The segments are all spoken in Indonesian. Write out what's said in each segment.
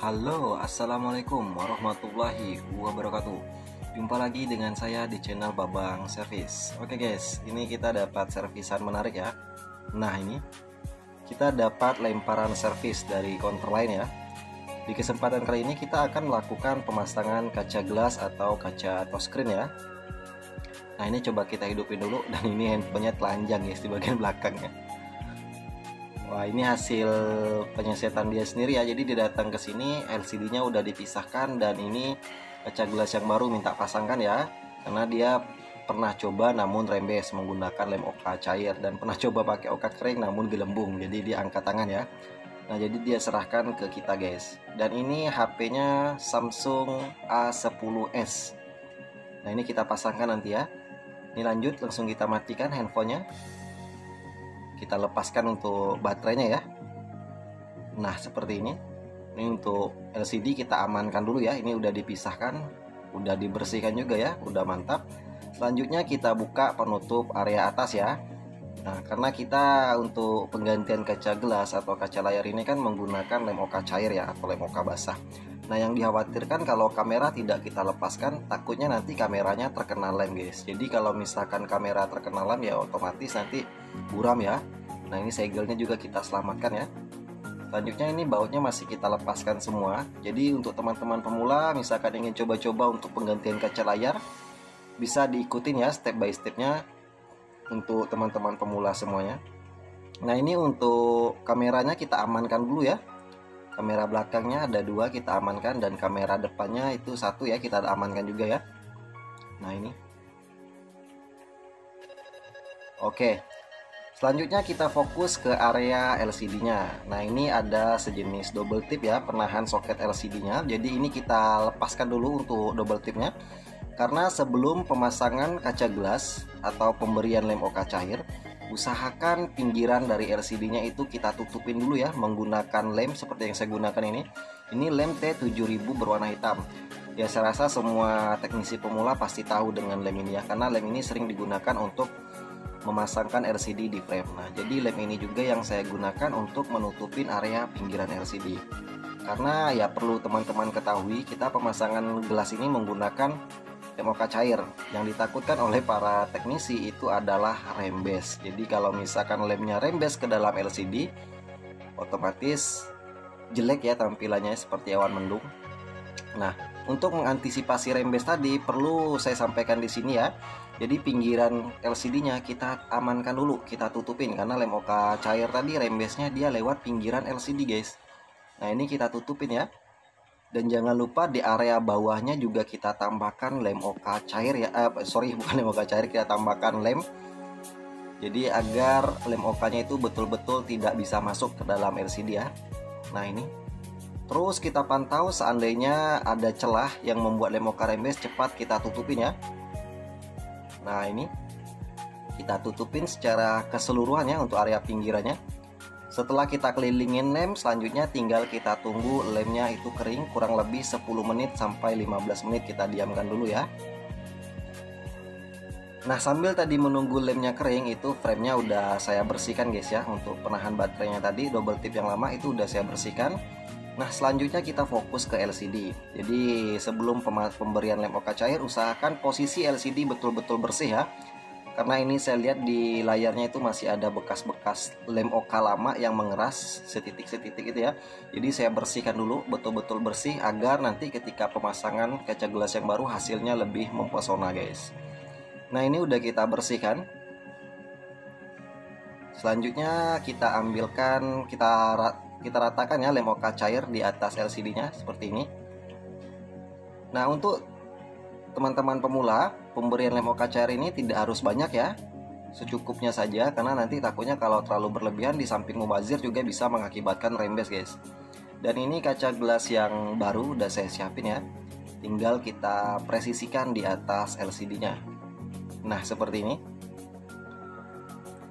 Halo, assalamualaikum warahmatullahi wabarakatuh. Jumpa lagi dengan saya di channel Babang Servis. Oke guys, ini kita dapat servisan menarik ya. Nah ini kita dapat lemparan servis dari counter lain ya. Di kesempatan kali ini kita akan melakukan pemasangan kaca gelas atau kaca touchscreen ya. Nah ini coba kita hidupin dulu, dan ini handphonenya telanjang guys di bagian belakangnya. Wah, ini hasil penyesetan dia sendiri ya. Jadi dia datang ke sini, LCD-nya udah dipisahkan, dan ini kaca gelas yang baru minta pasangkan ya. Karena dia pernah coba namun rembes menggunakan lem oka cair, dan pernah coba pakai oka kering namun gelembung. Jadi dia angkat tangan ya. Nah, jadi dia serahkan ke kita guys. Dan ini HP-nya Samsung A10s. Nah, ini kita pasangkan nanti ya. Ini lanjut, langsung kita matikan handphonenya. Kita lepaskan untuk baterainya ya. Nah seperti ini. Ini untuk LCD kita amankan dulu ya. Ini udah dipisahkan, udah dibersihkan juga ya, udah mantap. Selanjutnya kita buka penutup area atas ya. Nah karena kita untuk penggantian kaca gelas atau kaca layar ini kan menggunakan lem oka cair ya, atau lem oka basah. Nah yang dikhawatirkan kalau kamera tidak kita lepaskan, takutnya nanti kameranya terkena lem guys. Jadi kalau misalkan kamera terkena lem ya otomatis nanti buram ya. Nah ini segelnya juga kita selamatkan ya. Selanjutnya ini bautnya masih kita lepaskan semua. Jadi untuk teman-teman pemula misalkan ingin coba-coba untuk penggantian kaca layar, bisa diikutin ya step by stepnya untuk teman-teman pemula semuanya. Nah ini untuk kameranya kita amankan dulu ya. Kamera belakangnya ada dua, kita amankan, dan kamera depannya itu satu ya, kita amankan juga ya. Nah ini oke. Selanjutnya kita fokus ke area LCD-nya. Nah ini ada sejenis double tip ya, penahan soket LCD-nya. Jadi ini kita lepaskan dulu untuk double tipnya. Karena sebelum pemasangan kaca gelas atau pemberian lem oka cair, usahakan pinggiran dari LCD-nya itu kita tutupin dulu ya, menggunakan lem seperti yang saya gunakan ini. Ini lem T7000 berwarna hitam. Ya saya rasa semua teknisi pemula pasti tahu dengan lem ini ya, karena lem ini sering digunakan untuk memasangkan LCD di frame. Nah jadi lem ini juga yang saya gunakan untuk menutupin area pinggiran LCD. Karena ya perlu teman-teman ketahui, kita pemasangan gelas ini menggunakan lem oka cair. Yang ditakutkan oleh para teknisi itu adalah rembes. Jadi kalau misalkan lemnya rembes ke dalam LCD, otomatis jelek ya tampilannya seperti awan mendung. Nah, untuk mengantisipasi rembes tadi perlu saya sampaikan di sini ya. Jadi pinggiran LCD-nya kita amankan dulu, kita tutupin, karena lem oka cair tadi rembesnya dia lewat pinggiran LCD guys. Nah, ini kita tutupin ya. Dan jangan lupa di area bawahnya juga kita tambahkan lem oka cair ya. Bukan lem oka cair, kita tambahkan lem. Jadi agar lem okanya itu betul-betul tidak bisa masuk ke dalam LCD ya. Nah ini. Terus kita pantau seandainya ada celah yang membuat lem oka rembes, cepat kita tutupin ya. Nah ini. Kita tutupin secara keseluruhan ya untuk area pinggirannya. Setelah kita kelilingin lem, selanjutnya tinggal kita tunggu lemnya itu kering, kurang lebih 10 menit sampai 15 menit kita diamkan dulu ya. Nah sambil tadi menunggu lemnya kering, itu framenya udah saya bersihkan guys ya. Untuk penahan baterainya tadi double tip yang lama itu udah saya bersihkan. Nah selanjutnya kita fokus ke LCD. Jadi sebelum pemberian lem oka cair, usahakan posisi LCD betul-betul bersih ya. Karena ini saya lihat di layarnya itu masih ada bekas-bekas lem oka lama yang mengeras setitik-setitik itu ya. Jadi saya bersihkan dulu, betul-betul bersih, agar nanti ketika pemasangan kaca gelas yang baru hasilnya lebih mempesona guys. Nah ini udah kita bersihkan. Selanjutnya kita ambilkan, kita ratakan ya lem oka cair di atas LCD-nya seperti ini. Nah untuk teman-teman pemula, pemberian lem oka cair ini tidak harus banyak ya, secukupnya saja, karena nanti takutnya kalau terlalu berlebihan di samping mubazir juga bisa mengakibatkan rembes guys. Dan ini kaca gelas yang baru udah saya siapin ya, tinggal kita presisikan di atas LCD-nya. Nah seperti ini.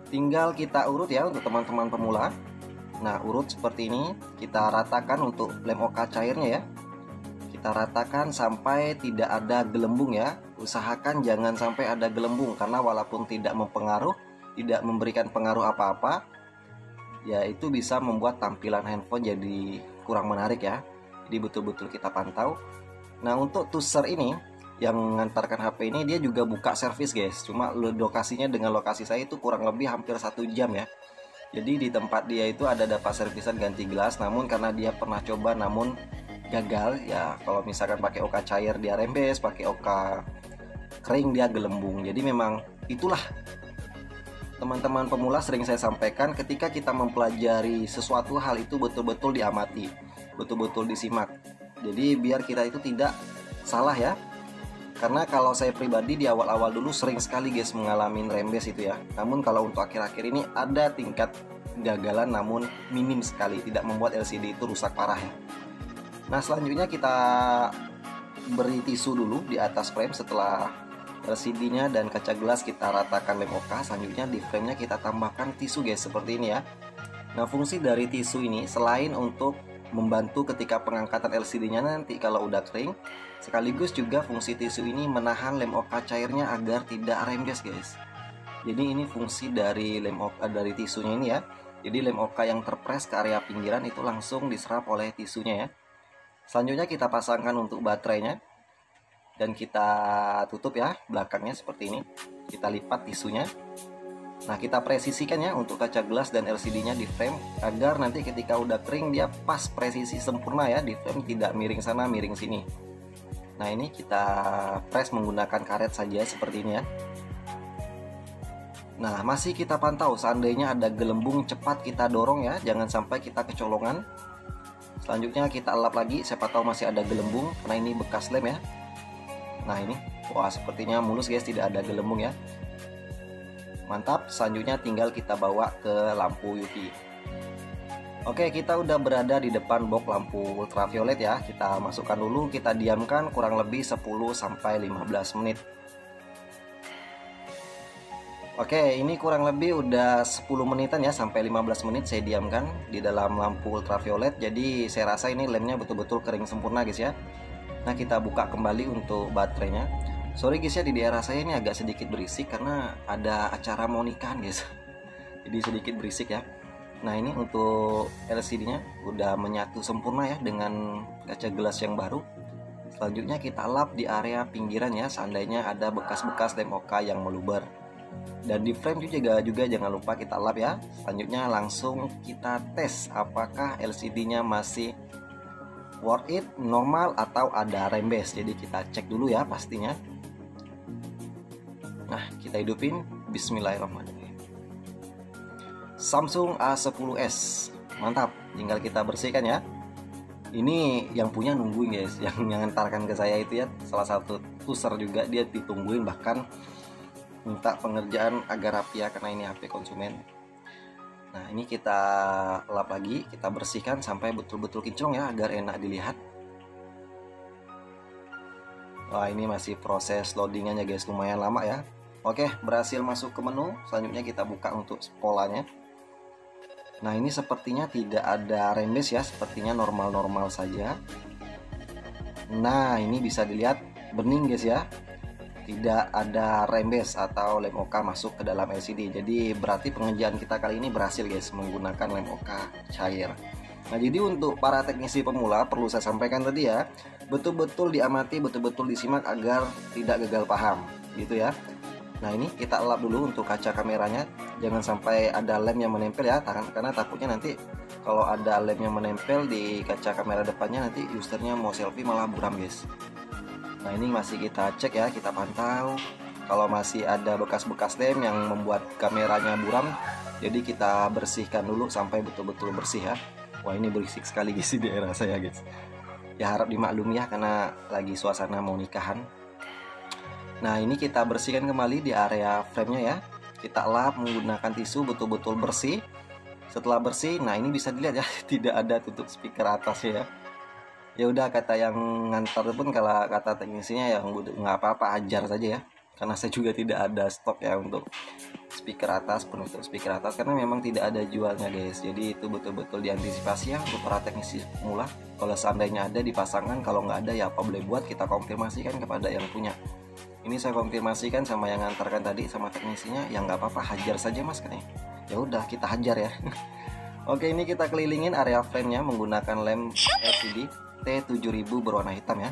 Tinggal kita urut ya untuk teman-teman pemula. Nah urut seperti ini, kita ratakan untuk lem oka cairnya ya. Kita ratakan sampai tidak ada gelembung ya. Usahakan jangan sampai ada gelembung, karena walaupun tidak mempengaruh, tidak memberikan pengaruh apa-apa, ya itu bisa membuat tampilan handphone jadi kurang menarik ya. Jadi betul-betul kita pantau. Nah, untuk Tuser ini yang mengantarkan HP ini dia juga buka servis guys. Cuma lokasinya dengan lokasi saya itu kurang lebih hampir 1 jam ya. Jadi di tempat dia itu ada dapat servisan ganti gelas, namun karena dia pernah coba namun gagal ya. Kalau misalkan pakai oka cair dia rembes, pakai oka kering dia gelembung. Jadi memang itulah teman-teman pemula sering saya sampaikan, ketika kita mempelajari sesuatu hal itu betul-betul diamati, betul-betul disimak. Jadi biar kita itu tidak salah ya. Karena kalau saya pribadi di awal-awal dulu sering sekali guys mengalami rembes itu ya. Namun kalau untuk akhir-akhir ini ada tingkat gagalan namun minim sekali, tidak membuat LCD itu rusak parah ya. Nah, selanjutnya kita beri tisu dulu di atas frame. Setelah LCD-nya dan kaca gelas kita ratakan lem oka, selanjutnya di frame-nya kita tambahkan tisu guys, seperti ini ya. Nah, fungsi dari tisu ini selain untuk membantu ketika pengangkatan LCD-nya nanti kalau udah kering, sekaligus juga fungsi tisu ini menahan lem oka cairnya agar tidak rembes guys. Jadi ini fungsi dari lem oka dari tisunya ini ya. Jadi lem oka yang terpres ke area pinggiran itu langsung diserap oleh tisunya ya. Selanjutnya kita pasangkan untuk baterainya dan kita tutup ya belakangnya seperti ini. Kita lipat tisunya. Nah, kita presisikan ya untuk kaca gelas dan LCD-nya di frame agar nanti ketika udah kering dia pas presisi sempurna ya di frame, tidak miring sana miring sini. Nah, ini kita press menggunakan karet saja seperti ini ya. Nah, masih kita pantau, seandainya ada gelembung cepat kita dorong ya, jangan sampai kita kecolongan. Selanjutnya kita elap lagi, siapa tahu masih ada gelembung karena ini bekas lem ya. Nah, ini wah sepertinya mulus guys, tidak ada gelembung ya. Mantap, selanjutnya tinggal kita bawa ke lampu UV. Oke, kita udah berada di depan box lampu ultraviolet ya. Kita masukkan dulu, kita diamkan kurang lebih 10-15 menit. Oke, ini kurang lebih udah 10 menitan ya, sampai 15 menit saya diamkan di dalam lampu ultraviolet. Jadi saya rasa ini lemnya betul-betul kering sempurna guys ya. Nah, kita buka kembali untuk baterainya. Sorry guys ya, di daerah saya ini agak sedikit berisik karena ada acara mau nikahan guys. Jadi sedikit berisik ya. Nah, ini untuk LCD-nya udah menyatu sempurna ya dengan kaca gelas yang baru. Selanjutnya kita lap di area pinggiran ya, seandainya ada bekas-bekas lem oka yang meluber. Dan di frame juga jangan lupa kita lap ya. Selanjutnya langsung kita tes apakah LCD-nya masih worth it, normal atau ada rembes. Jadi kita cek dulu ya pastinya. Nah, kita hidupin. Bismillahirrahmanirrahim. Samsung A10s. Mantap, tinggal kita bersihkan ya. Ini yang punya nungguin guys, yang ngantarkan ke saya itu ya, salah satu user juga, dia ditungguin bahkan minta pengerjaan agar rapi ya, karena ini HP konsumen. Nah, ini kita lap lagi, kita bersihkan sampai betul-betul kinclong ya, agar enak dilihat. Wah, ini masih proses loadingannya guys, lumayan lama ya. Oke, berhasil masuk ke menu. Selanjutnya kita buka untuk polanya. Nah, ini sepertinya tidak ada rembes ya, sepertinya normal-normal saja. Nah, ini bisa dilihat bening guys ya, tidak ada rembes atau lem oka masuk ke dalam LCD. Jadi berarti pengerjaan kita kali ini berhasil guys menggunakan lem oka cair. Nah, jadi untuk para teknisi pemula perlu saya sampaikan tadi ya, betul-betul diamati, betul-betul disimak agar tidak gagal paham gitu ya. Nah, ini kita elap dulu untuk kaca kameranya, jangan sampai ada lem yang menempel ya, karena takutnya nanti kalau ada lem yang menempel di kaca kamera depannya nanti usernya mau selfie malah buram guys. Nah, ini masih kita cek ya, kita pantau. Kalau masih ada bekas-bekas lem yang membuat kameranya buram, jadi kita bersihkan dulu sampai betul-betul bersih ya. Wah, ini berisik sekali guys di daerah saya guys. Ya, harap dimaklumi ya karena lagi suasana mau nikahan. Nah, ini kita bersihkan kembali di area frame-nya ya. Kita lap menggunakan tisu betul-betul bersih. Setelah bersih, nah ini bisa dilihat ya, tidak ada tutup speaker atasnya ya. Ya udah, kata yang ngantar pun kalau kata teknisinya ya nggak apa-apa, ajar saja ya. Karena saya juga tidak ada stok ya untuk speaker atas, penutup speaker atas, karena memang tidak ada jualnya guys. Jadi itu betul-betul diantisipasi ya untuk para teknisi pemula. Kalau seandainya ada dipasangkan, kalau nggak ada ya apa boleh buat, kita konfirmasikan kepada yang punya. Ini saya konfirmasikan sama yang ngantarkan tadi sama teknisinya, ya nggak apa-apa, hajar saja mas katanya. Ya udah, kita hajar ya. Oke, ini kita kelilingin area frame-nya menggunakan lem LCD. T7000 berwarna hitam ya.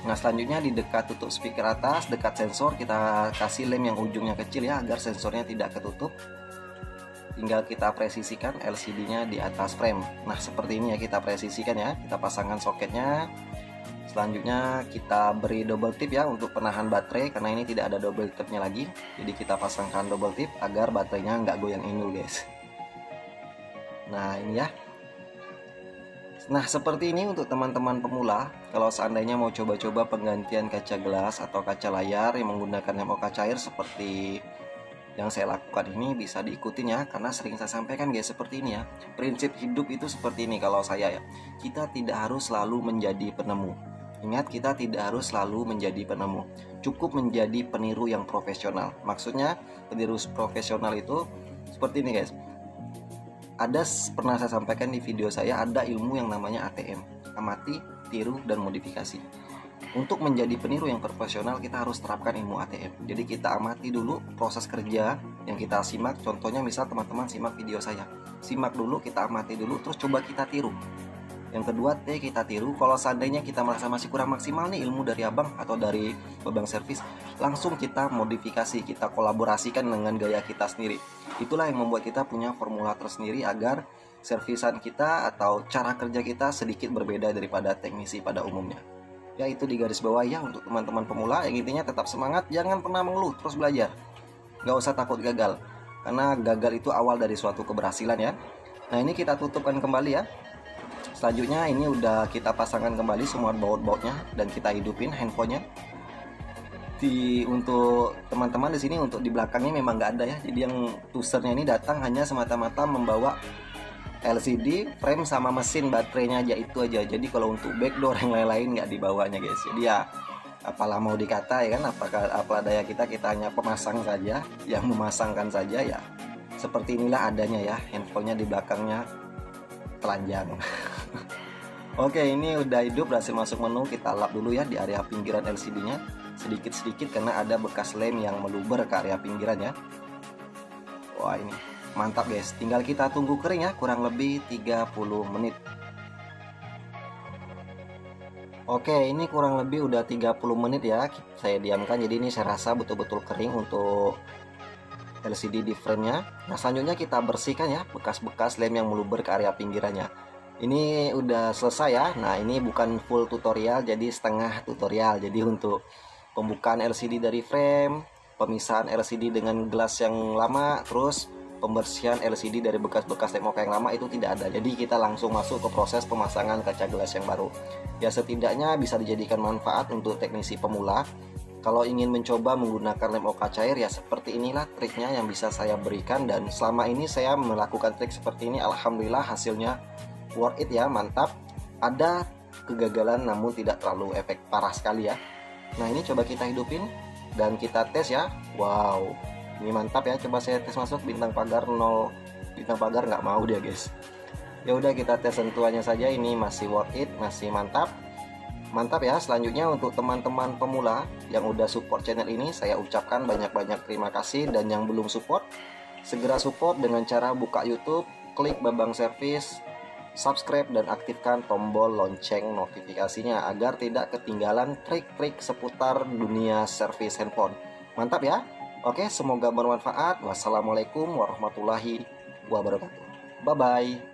Nah, selanjutnya di dekat tutup speaker atas, dekat sensor, kita kasih lem yang ujungnya kecil ya, agar sensornya tidak ketutup. Tinggal kita presisikan LCD-nya di atas frame. Nah, seperti ini ya, kita presisikan ya. Kita pasangkan soketnya. Selanjutnya kita beri double tip ya untuk penahan baterai, karena ini tidak ada double tipnya lagi. Jadi kita pasangkan double tip agar baterainya nggak goyang inul guys. Nah, ini ya. Nah, seperti ini untuk teman-teman pemula. Kalau seandainya mau coba-coba penggantian kaca gelas atau kaca layar yang menggunakan lem OKA cair seperti yang saya lakukan ini, bisa diikutin ya, karena sering saya sampaikan guys, seperti ini ya. Prinsip hidup itu seperti ini kalau saya ya. Kita tidak harus selalu menjadi penemu. Ingat, kita tidak harus selalu menjadi penemu. Cukup menjadi peniru yang profesional. Maksudnya peniru profesional itu seperti ini guys. Ada pernah saya sampaikan di video saya, ada ilmu yang namanya ATM, amati, tiru, dan modifikasi. Untuk menjadi peniru yang profesional, kita harus terapkan ilmu ATM. Jadi kita amati dulu proses kerja yang kita simak. Contohnya misal teman-teman simak video saya, simak dulu, kita amati dulu, terus coba kita tiru. Yang kedua, kita tiru. Kalau seandainya kita merasa masih kurang maksimal nih ilmu dari abang atau dari Babang Servis, langsung kita modifikasi, kita kolaborasikan dengan gaya kita sendiri. Itulah yang membuat kita punya formula tersendiri agar servisan kita atau cara kerja kita sedikit berbeda daripada teknisi pada umumnya. Ya, itu di garis bawah ya untuk teman-teman pemula. Yang intinya tetap semangat, jangan pernah mengeluh, terus belajar. Gak usah takut gagal, karena gagal itu awal dari suatu keberhasilan ya. Nah, ini kita tutupkan kembali ya. Selanjutnya ini udah kita pasangkan kembali semua baut-bautnya dan kita hidupin handphonenya. Untuk teman-teman di sini, untuk di belakangnya memang nggak ada ya. Jadi yang usernya ini datang hanya semata-mata membawa LCD, frame sama mesin baterainya aja, itu aja. Jadi kalau untuk backdoor yang lain-lain nggak dibawanya guys. Jadi ya apalah mau dikata ya kan, apalah daya kita hanya pemasang saja, yang memasangkan saja ya. Seperti inilah adanya ya, handphonenya di belakangnya telanjang. Oke, ini udah hidup, berhasil masuk menu. Kita lap dulu ya di area pinggiran LCD-nya sedikit-sedikit karena ada bekas lem yang meluber ke area pinggiran ya. Wah, ini mantap guys. Tinggal kita tunggu kering ya, kurang lebih 30 menit. Oke, ini kurang lebih udah 30 menit ya saya diamkan. Jadi ini saya rasa betul-betul kering untuk LCD di frame-nya. Nah, selanjutnya kita bersihkan ya bekas-bekas lem yang meluber ke area pinggirannya. Ini udah selesai ya. Nah, ini bukan full tutorial, jadi setengah tutorial. Jadi untuk pembukaan LCD dari frame, pemisahan LCD dengan gelas yang lama, terus pembersihan LCD dari bekas-bekas lem OKA yang lama itu tidak ada. Jadi kita langsung masuk ke proses pemasangan kaca gelas yang baru. Ya, setidaknya bisa dijadikan manfaat untuk teknisi pemula. Kalau ingin mencoba menggunakan lem OKA cair ya seperti inilah triknya yang bisa saya berikan, dan selama ini saya melakukan trik seperti ini, alhamdulillah hasilnya worth it ya, mantap. Ada kegagalan namun tidak terlalu efek parah sekali ya. Nah, ini coba kita hidupin dan kita tes ya. Wow, ini mantap ya. Coba saya tes masuk, bintang pagar 0, bintang pagar nggak mau dia guys. Ya udah, kita tes sentuhannya saja. Ini masih worth it, masih mantap. Mantap ya. Selanjutnya untuk teman-teman pemula yang udah support channel ini, saya ucapkan banyak-banyak terima kasih. Dan yang belum support, segera support dengan cara buka YouTube, klik Babang Servis, subscribe dan aktifkan tombol lonceng notifikasinya agar tidak ketinggalan trik-trik seputar dunia servis handphone. Mantap ya. Oke, semoga bermanfaat. Wassalamualaikum warahmatullahi wabarakatuh. Bye bye.